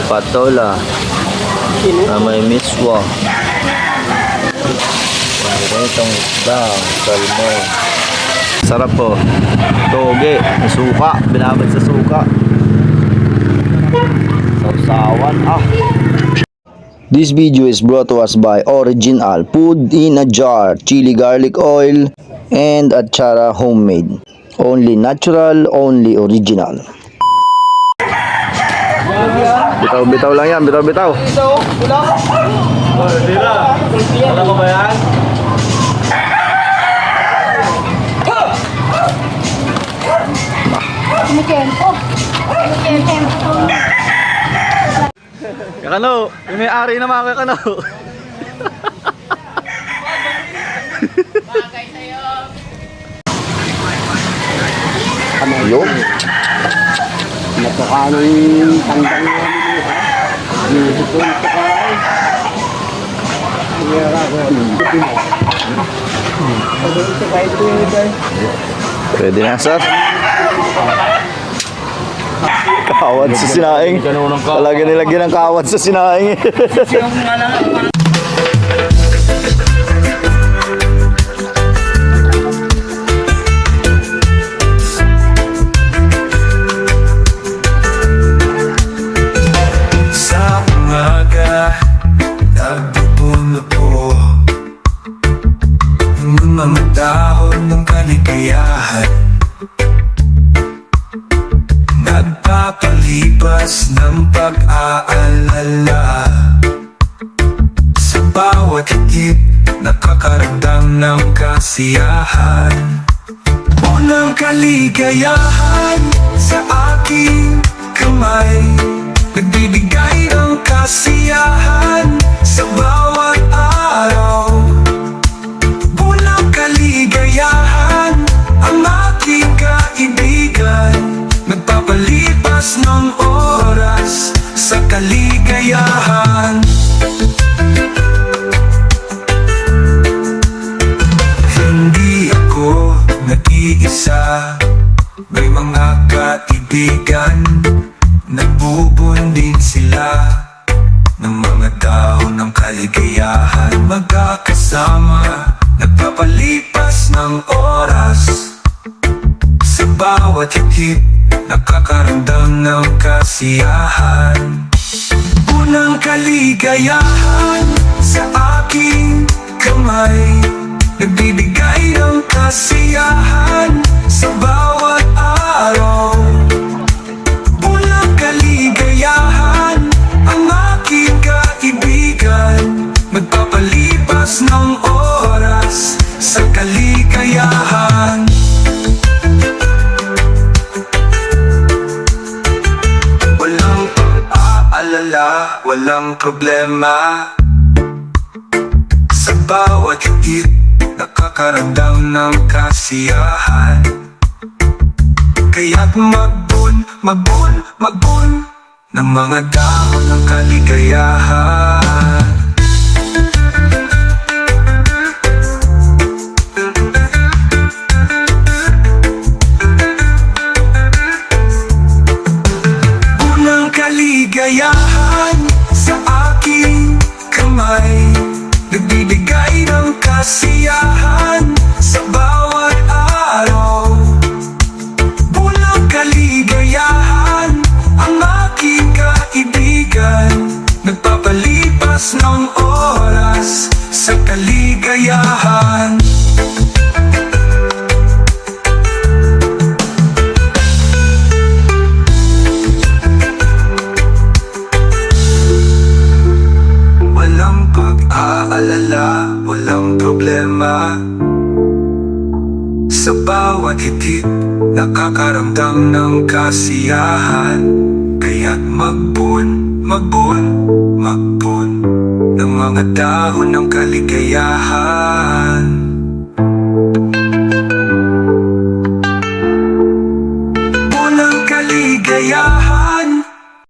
patola na may miswa. Itong isda, salmon. Sarap po. Toge, may suka, binabad sa suka. Sausawan. This video is brought to us by Original Food in a Jar, chili garlic oil, and Achara homemade. Only natural, only original. Bitaw-bitaw lang yan, bitaw-bitaw. Wala ko ba yan? Kakano, yung may-ari na mga kakano. Bagay sa'yo. Kamayog. Natuka ng tandang namin ha. Dito ko yung tukaay. Mayara ko. Pwede na, sir. Kawad sa sinaing. Talaga nilagyan ng kawad sa sinaing. Sa umaga, nagpupuno po ang mga dahon ng kaligayahan, nagpapalipas ng pag-aalala. Sa bawat higit, nakakaramdam ng kasiyahan. Unang kaligayahan sa aking kamay, nagbibigay ng kasiyahan sa bawat araw. Unang kaligayahan ang aking kaibigan, nagpapalipas ng oras sa kaligayahan. Hindi ako nag-iisa, may mga kaibigan, nagbubundin sila ng mga dahon ng kaligayahan. Magkakasama, nagpapalipas ng oras sa bawat higit, nakakaramdam ng kasiyahan. Unang kaligayahan sa aking kamay, nagbibigay ng kasiyahan sa bawat araw. Unang kaligayahan ang aking kaibigan, magpapalipas ng oras sa kaligayahan. Walang pag-aalala, walang problema. Sa bawat higit, nakakaramdam ng kasiyahan. Kaya't magbun ng mga dahon ng kaligayahan. Unang kaligayahan sa aking kamay, nagbibigay ng kasiyahan sa bawat araw. Unang kaligayahan ang aking kaibigan, nagpapalipas ng oras sa kaligayahan. Walang pag-aalala, walang problema. Sa bawat higit, nakakaramdam ng kasiyahan. Kaya't magbun ng mga dahon ng kaligayahan.